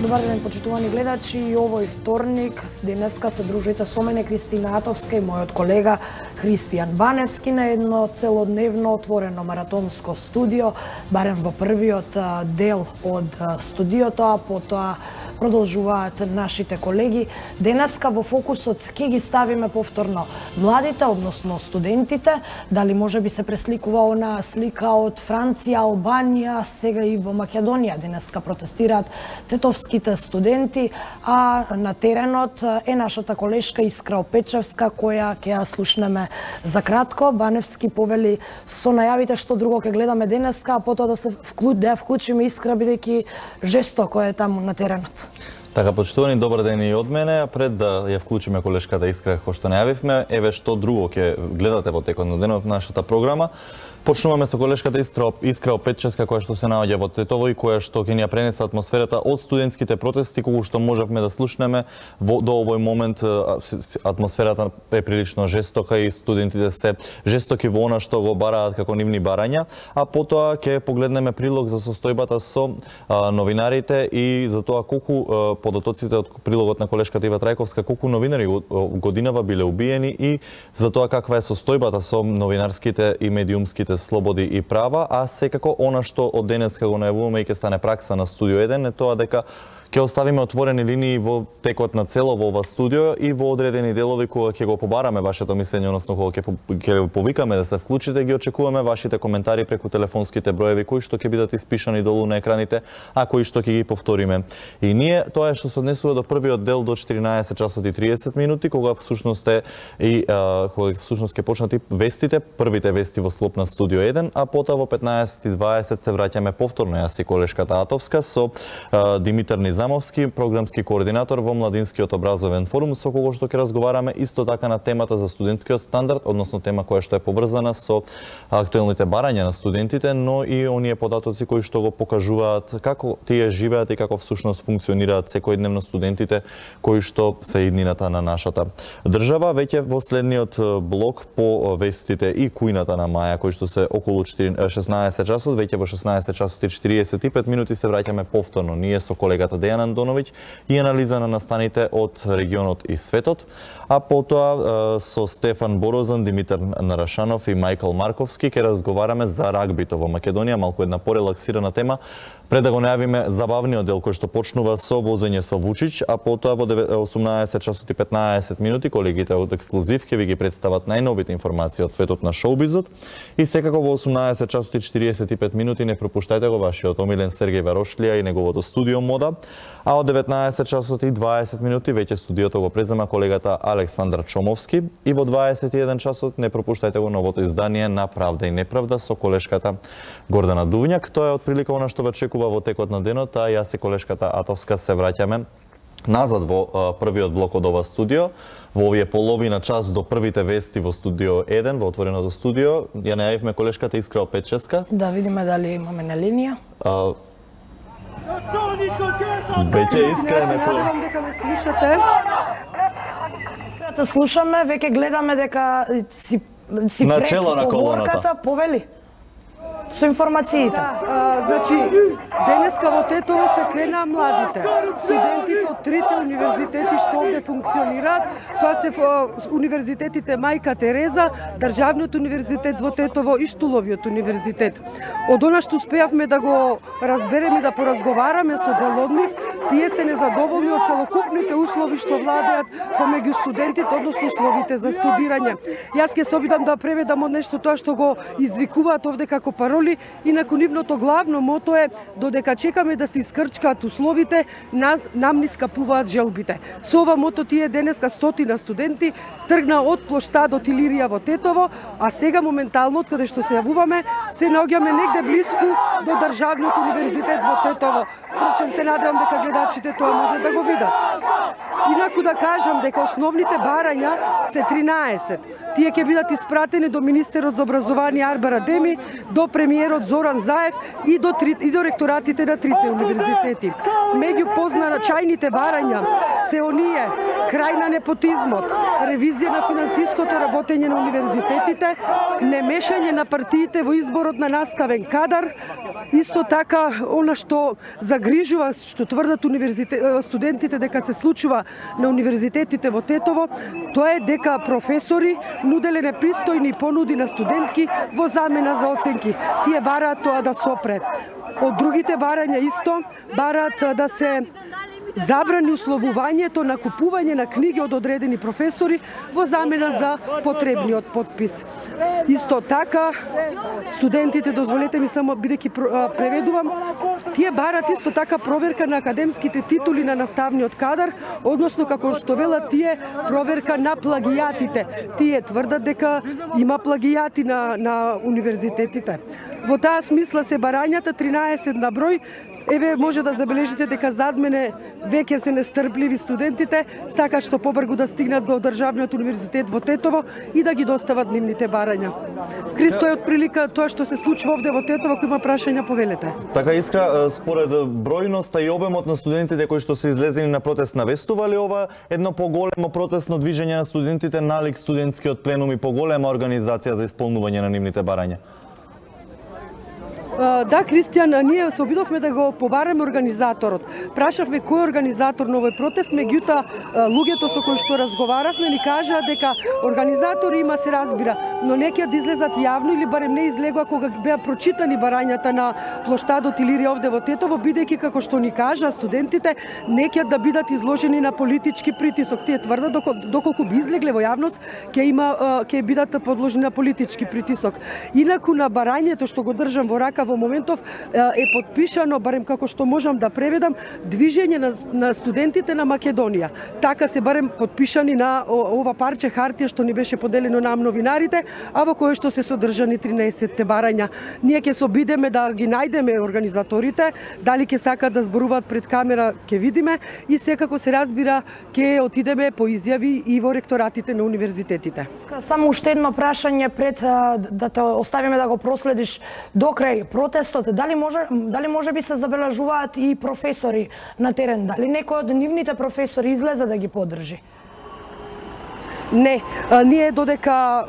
Добар ден, почитувани гледачи, и овој вторник денеска се дружите со мене Кристина Атовска и мојот колега Христијан Баневски на едно целодневно отворено маратонско студио, барем во првиот дел од студиото, а потоа продолжуваат нашите колеги. Денеска во фокусот ќе ги ставиме повторно младите, односно студентите, дали може би се пресликува онаа слика од Франција, Албанија, сега и во Македонија. Денеска протестираат тетовските студенти, а на теренот е нашата колешка Искра Опечевска, која ќе ја слушнеме за кратко. Баневски повели со најавите што друго ќе гледаме денеска, а потоа да ја вклучиме Искра, бидејќи жестоко е таму на теренот. Така, почитувани, добар ден и од мене. Пред да ја вклучиме колешката Искра, кој што најавивме, еве што друго ќе гледате во текот на денот нашата програма. Почнуваме со колешката Искра Опечевска, која што се наоѓа во Тетово и која што ќе ни ја пренесе атмосферата од студентските протести, кога што можевме да слушнеме до овој момент. Атмосферата е прилично жестока и студентите се жестоки во она што го бараат како нивни барања, а потоа ќе погледнеме прилог за состојбата со новинарите и за тоа колку подотоците од прилогот на колешката Ива Трајковска, колку новинари годинава биле убиени и за тоа каква е состојбата со новинарските и медиумските слободи и права, а секако она што од денеска го најавуваме и ќе стане пракса на Студио 1 е тоа дека ќе оставиме отворени линии во текот на цело во ова студио и во одредени делови кога ќе го побараме вашето мислење, односно кога ќе повикаме да се вклучите, ги очекуваме вашите коментари преку телефонските броеви кои што ќе бидат испишани долу на екраните, а кои што ќе ги повториме. И ние тоа е што се однесува до првиот дел до 14 часот и 30 минути, кога всушност ќе почнат и вестите, првите вести во склоп на Студио 1, а потоа во 15:20 се враќаме повторно јас и колешката Атовска со Димитар Замовски, програмски координатор во Младинскиот образовен форум, со кого што ќе разговараме исто така на темата за студентскиот стандард, односно тема која што е поврзана со актуелните барања на студентите, но и оние податоци кои што го покажуваат како тие живеат и како всушност функционираат секојдневно студентите кои што се иднината на нашата држава. Веќе во следниот блок по вестите и кујната на маја, кои што се околу 16 часот, веќе во 16 часот и 45 минути се враќаме повторно ние со колегата Дејан Андоновиќ и анализа на настаните од регионот и светот, а потоа со Стефан Борозан, Димитар Нарашанов и Мајкл Марковски ќе разговараме за рагбито во Македонија, малку една порелаксирана тема, пред да го најавиме забавниот дел кој што почнува со возење со Вучич, а потоа во 18 часот и 15 минути колегите од Ексклузив ќе ви ги представат најновите информации од светот на шоубизот и секако во 18 часот и 45 минути не пропуштајте го вашиот омилен Сергеј Варошлија и неговото студио мода, а од 19 часот и 20 минути веќе студиото го презема колегата Александар Чомовски и во 21 часот не пропуштајте го новото издание на Правда и неправда со колешката Гордана Дувњак. Тоа е отприлика она што ве очекува во текот на денот, а јас и колешката Атовска се враќаме назад во првиот блок од ова студио, во овие половина час до првите вести во Студио 1, во отвореното студио. Ја најавивме колешката Искра Опечевска. Да видиме дали имаме на линија. Веќе Искра на кој? Надевам дека ме слушате. Искрата слушаме, веќе гледаме дека си пред поворката, повели со информациите. Значи, денеска во Тетово се кренаа младите. Студентите од трите универзитети што овде функционираат, тоа се универзитетите Мајка Тереза, Државниот универзитет во Тетово и Штуловиот универзитет. Од она што успеавме да го разбереме и да поразговараме со дел од нив, тие се незадоволни од целокупните услови што владеат помеѓу студентите, односно условите за студирање. Јас ќе се обидам да преведам од нешто тоа што го извикуваат овде како пароли, инаку нивното главно мото е додека чекаме да се искрчкаат условите, нам ни скапуваат желбите. Со ова мото тие денеска стотина студенти тргна од плоштадот Илирија во Тетово, а сега моментално од каде што се јавуваме се наоѓаме негде блиску до Државниот универзитет во Тетово. Впрочем, се надевам дека гледачите тоа може да го видат. Инаку да кажам дека основните барања се 13. Тие ќе бидат испратени до министерот за образование Арбар Адеми, до премиерот Зоран Заев и до ректоратите на трите универзитети. Меѓу позначајните барања се оние крај на непотизмот, ревизија на финансиското работење на универзитетите, немешање на партиите во изборот на наставен кадар, исто така она што загрижува згрижува што тврдат студентите дека се случува на универзитетите во Тетово, тоа е дека професори нуделе непристојни понуди на студентки во замена за оценки. Тие бараат тоа да сопре. Од другите барања исто бараат да се забрани условувањето на купување на книги од одредени професори во замена за потребниот потпис. Исто така, студентите, дозволете ми само бидејќи преведувам, тие барат исто така проверка на академските титули на наставниот кадар, односно како што велат тие проверка на плагијатите. Тие тврдат дека има плагијати на универзитетите. Во таа смисла се барањата 13 на број. Еве, може да забележите дека зад мене веќе се нестрпливи студентите, сакаат што побрзо да стигнат до Државниот универзитет во Тетово и да ги достават нивните барања. Христо е отприлика тоа што се случува овде во Тетово, ако има прашања, повелете. Така, Искра, според бројноста и обемот на студентите кои што се излезени на протест, навестува ли ова едно поголемо протестно движење на студентите налик студентскиот пленум и поголема организација за исполнување на нивните барања? Да, Кристијан, ние се обидовме да го побараме организаторот. Прашавме кој е организатор на овој протест, меѓутоа луѓето со кои што разговаравме ни кажаа дека организатори има, се разбира, но не ќе да излезат јавно или барем не излегоа кога беа прочитани барањата на плоштадот Илирија овде во Тетово, бидејќи како што ни кажа студентите не ќе да бидат изложени на политички притисок. Тие тврдат доколку би излегле во јавност ќе бидат подложени на политички притисок. Инаку на барањето што го држам во рака во моментов е подпишано, барем како што можам да преведам, движење на студентите на Македонија. Така се барем подпишани на ова парче хартија што ни беше поделено нам новинарите, а во кое што се содржани 13 барања. Ние ќе се обидеме да ги најдеме организаторите, дали ќе сакаат да зборуваат пред камера, ќе видиме, и секако се разбира ќе отидеме по изјави и во ректоратите на универзитетите. Само уште едно прашање пред да те оставиме да го проследиш до крај протестот. Дали може би се забележуваат и професори на терен? Дали некој од нивните професори излезе да ги поддржи? Не, ние додека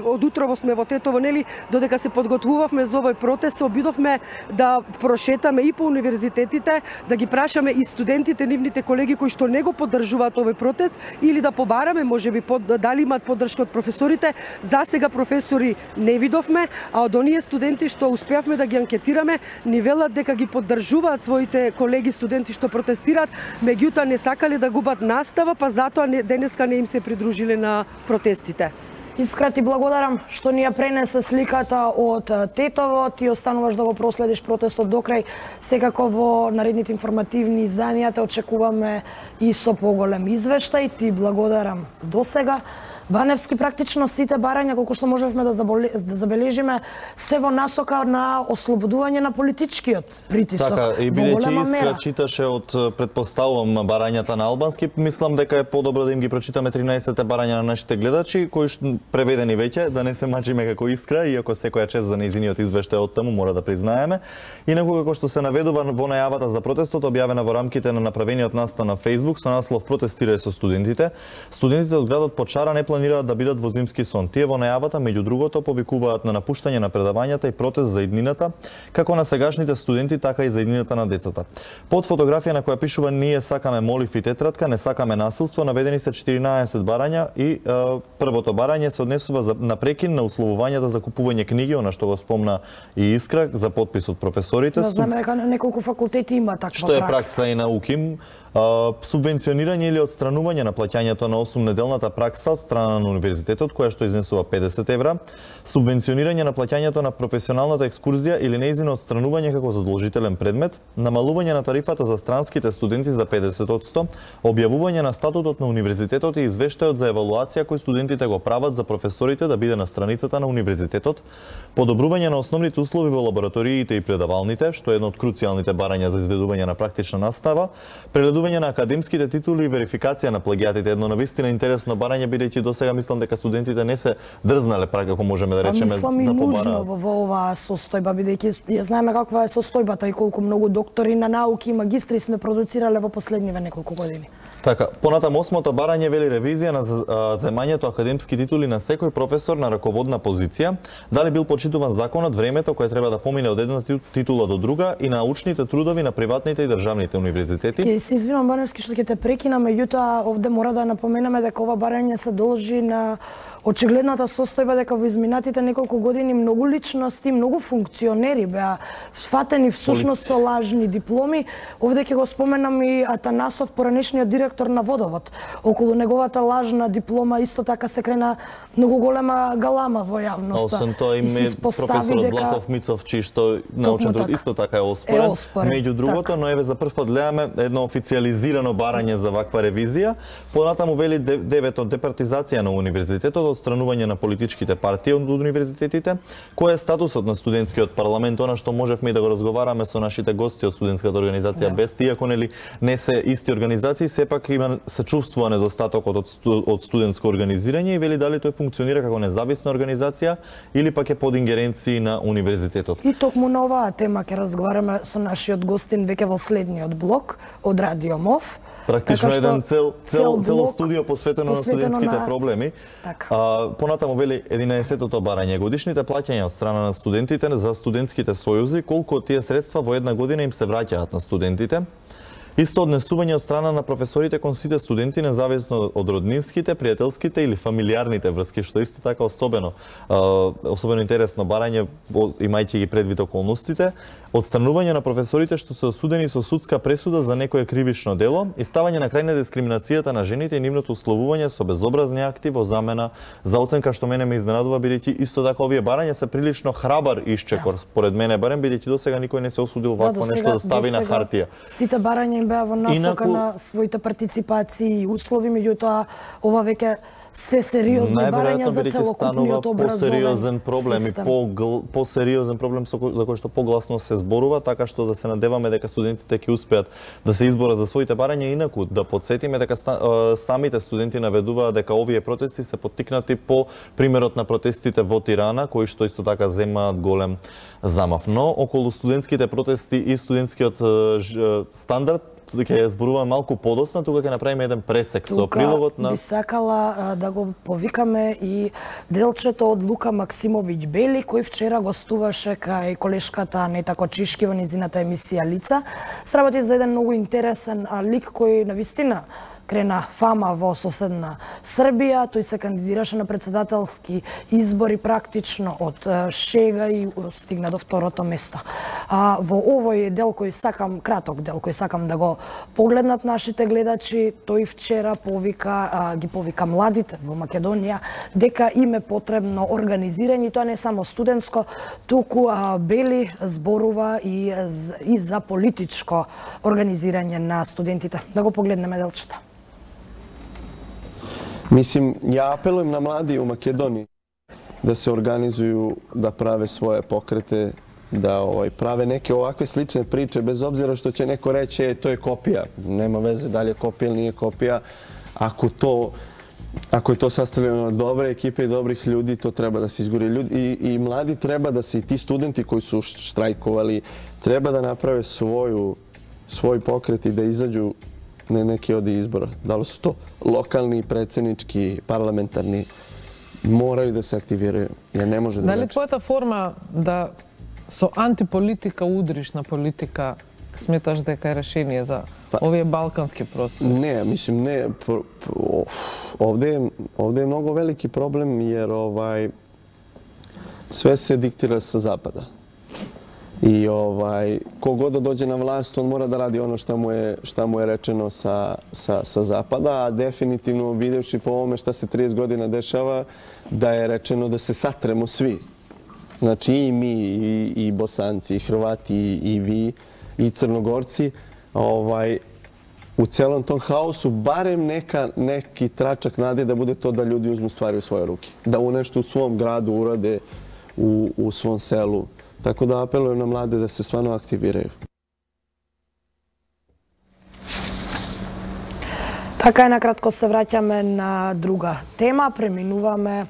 од утрово сме во Тетово, нели, додека се подготвувавме за овој протест, се обидовме да прошетаме и по универзитетите, да ги прашаме и студентите, нивните колеги кои што не го поддржуваат овој протест, или да побараме можеби дали имаат поддршка од професорите. За сега професори не видовме, а од оние студенти што успеавме да ги анкетираме, ни велат дека ги поддржуваат своите колеги студенти што протестираат, меѓутоа не сакале да губат настава, па затоа денеска не им се придружиле на протестите. Искра, ти благодарам што ни ја пренесе сликата од Тетово. Ти остануваш да го проследиш протестот до крај. Секако во наредните информативни изданија те очекуваме и со поголем извештај. Ти благодарам до сега. Баневски, практично сите барања, колку што можевме да забележиме, се во насока на ослободување на политичкиот притисок. Така, и бидејќи Искра читаше од, предпоставувам, барањата на албански, мислам дека е подобро да им ги прочитаме 13 барања на нашите гледачи, кои што преведени веќе, да не се мачиме како Искра, иако секоја чест за нејзиниот извештај од таму, мора да признаеме. Инаку, како што се наведува во најавата за протестот, објавена во рамките на направениот настан на Facebook со наслов "Протестирај со студентите", студентите од градот Почара не планираат да бидат во зимски сон. Тие во најавата, меѓу другото, повикуваат на напуштање на предавањата и протест за иднината, како на сегашните студенти, така и за иднината на децата. Под фотографија на која пишува "Ние сакаме молив и тетратка, не сакаме насилство", наведени се 14 барања и првото барање се однесува на прекин на условувањата за купување книги, она што го спомна и Искра, за потпис од професорите. Да знаеме дека неколку факултети има таква што е пракса и на УКИМ. Субвенционирање или отстранување на плаќањето на 8-неделната пракса од страна на универзитетот, која што изнесува 50 евра, субвенционирање на плаќањето на професионалната екскурзија или нејзино отстранување како задолжителен предмет, намалување на тарифата за странските студенти за 50%, објавување на статутот на универзитетот и извештајот за евалуација кој студентите го прават за професорите да биде на страницата на универзитетот, подобрување на основните услови во лабораториите и предавалните, што е едно од круцијалните барања за изведување на практична настава, прегледување на академските титули и верификација на плагијатите, едно навистина интересно барање, бидејќи до досега мислам дека студентите не се дрзнале, ако можеме да речеме, мислам и да нужно побараат. во оваа состојба, бидејќи ја знаеме каква е состојбата и колку многу доктори на науки и магистри сме продуцирале во последниве неколку години. Така, понатаму осмото барање вели ревизија на земањето академски титули на секој професор на раководна позиција, дали бил почитуван законот, времето кое треба да помине од една титула до друга и научните трудови на приватните и државните универзитети. Ќе се извинувам, Баневски, што ќе те прекинам, меѓутоа овде мора да напоменеме дека ова барање се должи на очигледната состојба дека во изминатите неколку години многу личности, многу функционери беа фатени всушност со лажни дипломи. Овде ќе го споменам и Атанасов, поранешниот директор на Водовод. Околу неговата лажна диплома исто така се крена многу голема галама во јавноста. Освен тоа име професорот Влахов Мицовчи, што научен труд исто така е оспорен. Меѓу другото, но еве за прв пат гледаме едно официјализирано барање за ваква ревизија. Понатаму вели девето департизација на универзитетот, отстранување на политичките партии од универзитетите, кој е статусот на студентскиот парламент, она што можевме и да го разговараме со нашите гости од студентската организација без иако нели не се исти организации, сепак има се чувствува недостатокот од студентско организирање и вели дали тој функционира како независна организација или пак е под ингеренции на универзитетот. И токму на оваа тема ќе разговараме со нашиот гостин веќе во следниот блок од Радио МОВ. Практично така еден цел студио посветено на студентските проблеми. Понатаму вели 11-тото барање, годишните плаќања од страна на студентите за студентските сојузи, колку од тие средства во една година им се враќаат на студентите. Исто однесување од страна на професорите кон сите студенти, независно од роднинските, пријателските или фамилиарните врски, што исто така особено интересно барање, имајќи ги предвид околностите. Одстранување на професорите што се осудени со судска пресуда за некое кривично дело и ставање на крај на дискриминацијата на жените и нивното условување со безобразни акти во замена за оценка, што мене ме изненадува, бидејќи исто така овие барања се прилично храбар исчекор, според мене барем, бидејќи досега никој не се осудил вакво нешто да стави на хартија. Сите барања им беа во насока на своите партиципации и услови, меѓутоа ова веќе се сериозни барања за целокупниот образовен проблем систем. И по-сериозен проблем за кој што погласно се зборува, така што да се надеваме дека студентите ќе успеат да се изборат за своите барања. Инаку да потсетиме дека самите студенти наведуваат дека овие протести се поттикнати по примерот на протестите во Тирана, кои што исто така земаат голем замав. Но околу студентските протести и студентскиот стандард ќе зборуваме малку подоцна, тука ќе направиме еден пресек со прилогот на... Тука би сакала да го повикаме и делчето од Лука Максимовиќ Бели, кој вчера гостуваше кај колешката Нета Кочишки во низината емисија Лица. Сработи за еден многу интересен лик кој навистина крена фама во соседна Србија. Тој се кандидираше на председателски избори практично од шега и стигна до второто место. Во овој дел кој сакам, краток дел кој сакам да го погледнат нашите гледачи, тој вчера ги повика младите во Македонија дека им е потребно организирање, и тоа не само студентско, туку Бели зборува и за политичко организирање на студентите. Да го погледнеме делчето. Mislim, ja apelujem na mladi u Makedoniji da se organizuju, da prave svoje pokrete, da prave neke ovakve slične priče, bez obzira što će neko reći to je kopija. Nema veze da li je kopija ili nije kopija. Ako je to sastavljeno od dobre ekipe i dobrih ljudi, to treba da se izguri. I mladi treba da se, i ti studenti koji su štrajkovali, treba da naprave svoj pokret i da izađu neki od izbora. Da li su to lokalni, predsjednički, parlamentarni, moraju da se aktiviraju. Jer ne može da... Da li твојата форма да со антиполитика удриш на политика сметаш дека е решение за овие балкански простори? Ne, mislim ne. Ovde je mnogo veliki problem jer sve se diktira sa zapada. I kogod da dođe na vlast, on mora da radi ono šta mu je rečeno sa zapada, a definitivno videvši po ovome šta se 30 godina dešava, da je rečeno da se satremo svi. Znači i mi, i Bosanci, i Hrvati, i vi, i Crnogorci, u celom tom haosu barem neki tračak nade da bude to da ljudi uzmu stvari u svoje ruke. Da u nešto u svom gradu urade, u svom selu. Tako da apelujem na mlade da se stvarno aktiviraju. Така е, накратко се враќаме на друга тема, преминуваме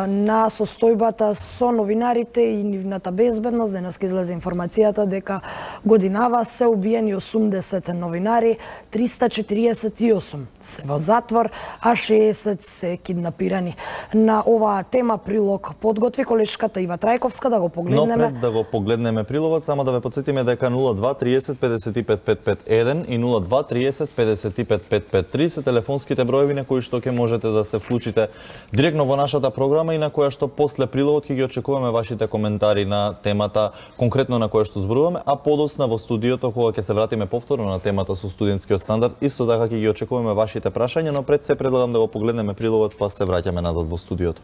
на состојбата со новинарите и нивната безбедност. Денеска излезе информацијата дека годинава се убиени 80 новинари, 348 се во затвор, а 60 се киднапирани. На оваа тема прилог подготви колешката Ива Трајковска, да го погледнеме. Но пред да го погледнеме прилогот, само да ве потсетиме дека 02 30 55 551 и 02 30 55 553 се телефонските броеви на кои што ќе можете да се вклучите директно во нашата програма и на која што после прилогот ќе ги очекуваме вашите коментари на темата конкретно на која што зборуваме, а подоцна во студиото кога ќе се вратиме повторно на темата со студентскиот стандард, исто така ќе ги очекуваме вашите прашања, но пред се предлагам да го погледнеме прилогот па се враќаме назад во студиото.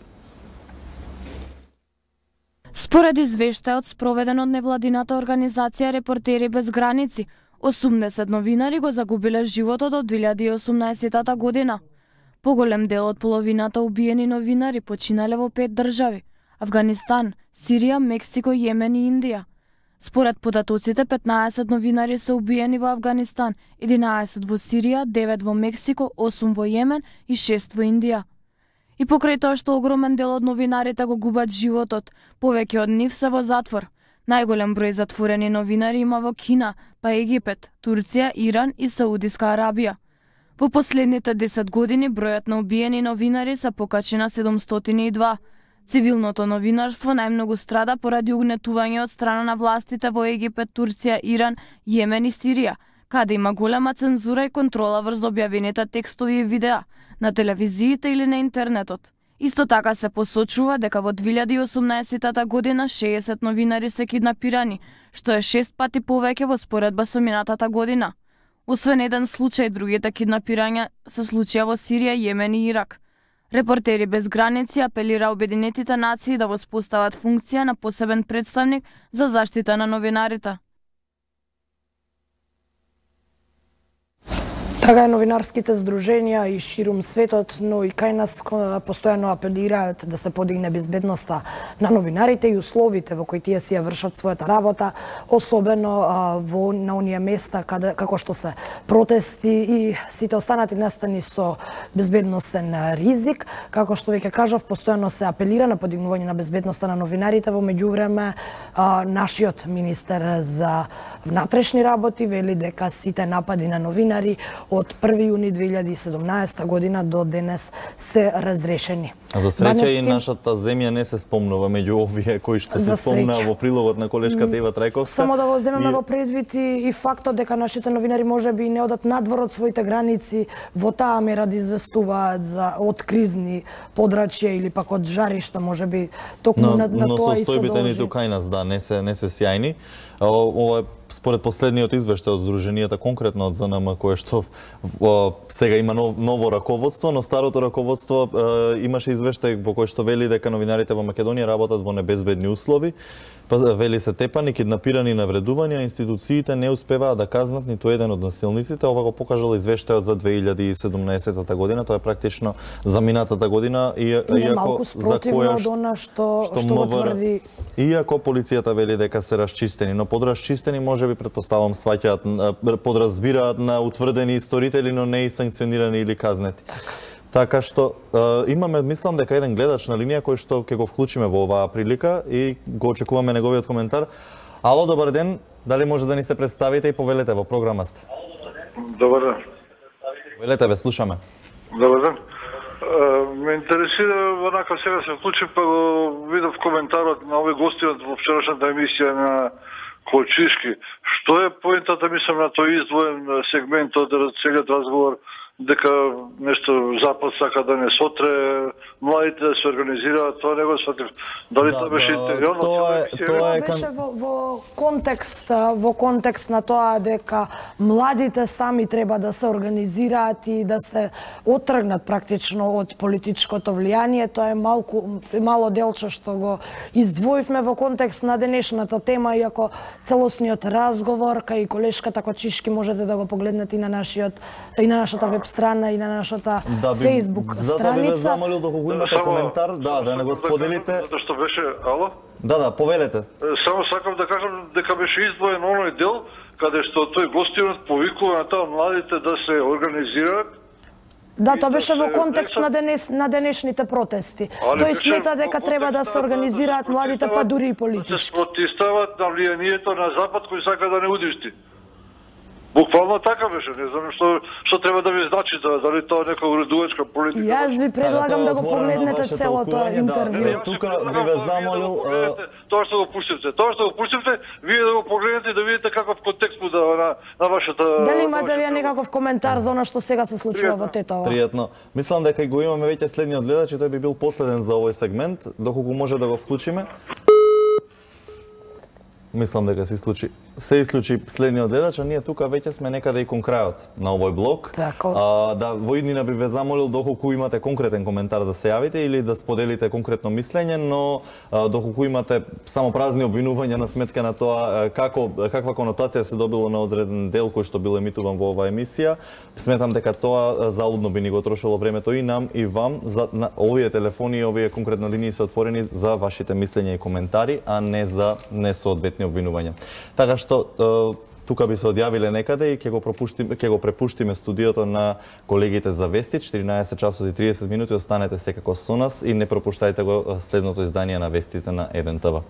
Според извештајот спроведен од невладината организација Репортери без граници, 80 новинари го загубиле животот од 2018 година. Поголем дел од половината убиени новинари починале во 5 држави – Авганистан, Сирија, Мексико, Јемен и Индија. Според податоците, 15 новинари се убиени во Авганистан, 11 во Сирија, 9 во Мексико, 8 во Јемен и 6 во Индија. И покрај тоа што огромен дел од новинарите го губат животот, повеќе од нив се во затвор. Најголем број затворени новинари има во Кина, па Египет, Турција, Иран и Саудиска Арабија. Во последните 10 години бројот на убиени новинари се покачи на 702. Цивилното новинарство најмногу страда поради угнетување од страна на властите во Египет, Турција, Иран, Јемен и Сирија, каде има голема цензура и контрола врз објавените текстови и видеа на телевизиите или на интернетот. Исто така се посочува дека во 2018 година 60 новинари се киднапирани, што е 6 пати повеќе во споредба со минатата година. Освен еден случај, другите киднапирања се случија во Сирија, Јемен и Ирак. Репортери без граници апелира Обединетите нации да воспостават функција на посебен представник за заштита на новинарите. Така е, новинарските здруженија и ширум светот, но и кај нас постојано апелираат да се подигне безбедноста на новинарите и условите во кои тие си ја вршат својата работа, особено на оние места како што се протести и сите останати настани со безбедносен ризик. Како што веќе кажав, постојано се апелира на подигнување на безбедноста на новинарите. Во меѓувреме, нашиот министер за внатрешни работи вели дека сите напади на новинари од 1 јуни 2017 година до денес се разрешени. А за среќа и нашата земја не се спомнува меѓу овие кои што се спомнаа во прилогот на колешката Ива Трајковска. Само да го земеме во предвид и фактот дека нашите новинари можеби не одат надвор од своите граници во таа мера да известуваат од кризни подрачја или пак од жаришта, можеби токму на тоа и се должи. Но состојбите ниту кај нас, да, не се сјајни. Ова според последниот извештај од здруженијата, конкретно од ЗНМ, кое што сега има ново раководство, но старото раководство имаше извештај во кој што вели дека новинарите во Македонија работат во небезбедни услови. Вели се тепани, киднапирани, навредувања, институциите не успеваат да казнат ниту еден од насилниците. Ова го покажал извештајот за 2017 година, тоа е практично за минатата година, иако за која што го тврди. Иако полицијата вели дека се расчистени, но подрасчистени можеби претпоставам сваќаат, подразбираат на утврдени исторители, но не и санкционирани или казнети. Така што имаме, мислам дека еден гледач на линија кој што ќе го вклучиме во оваа прилика и го очекуваме неговиот коментар. Ало, добар ден, дали може да ни се представите и повелете во програма сте? Добар ден. Повелете ве, слушаме. Добар ден. Ме интересира, онака сега се вклучив, па го видов коментарот на овој гостинот во вчерашната емисија на Колчишки. Што е поентата, мислам, на тој издвоен сегмент од целиот разговор, дека нешто Запад сака да не сотре младите да се организираат, тоа не го сфатив. Дали тоа беше интериорно? Тоа беше во контекст на тоа дека младите сами треба да се организираат и да се оттргнат практично од политичкото влијание. Тоа е мало делче што го издвоивме во контекст на денешната тема, иако целосниот разговор кај колешката Кочишки можете да го погледнете и на нашата веб страна и на нашата Facebook страница. За да би ве замолил доколку имате коментар, да не го споделите. Затоа што беше, ало? Да, повелете. Само сакам да кажам дека беше издвоен оној дел каде што тој гостинот повикува на тоа младите да се организираат Да, тоа беше во контекст на денешните протести. Тој смета дека треба да се организираат младите, па дури и политички. Да се спротивстават на влијанието на Запад кој сака да не уништи. Буквално така беше, не знам што треба да ви значи, дали тоа нека уредувачка политика. Јас ви предлагам да го погледнете целото интервју. Тука би ве замолил тоа што го пуштивте, вие да го погледнете и да видите каков контекст му дава на вашата. Дали имате вие некаков коментар за она што сега се случува во Тетово? Пријатно. Мислам дека го имаме веќе следниот гледач и тој би бил последен за овој сегмент, доколку може да го вклучиме. Мислам дека се исклучи следниот гледач, а ние тука веќе сме некаде и кон крајот на овој блок. Да, во иднина би ве замолил доколку имате конкретен коментар да се јавите или да споделите конкретно мислење, но доколку имате само празни обвинувања на сметка на тоа каква конотација се добило на одреден дел кој што бил емитуван во оваа емисија, сметам дека тоа залудно би ни го трошило времето и нам и вам. На овие телефони и овие конкретно линии се отворени за вашите мислења и коментари, а не за несоодветни обвинувања. Така што тука би се одјавиле некаде и ќе го препуштиме студиото на колегите за вести. 14 часот и 30 минути, останете секако со нас и не пропуштајте го следното издание на вестите на 1 ТВ.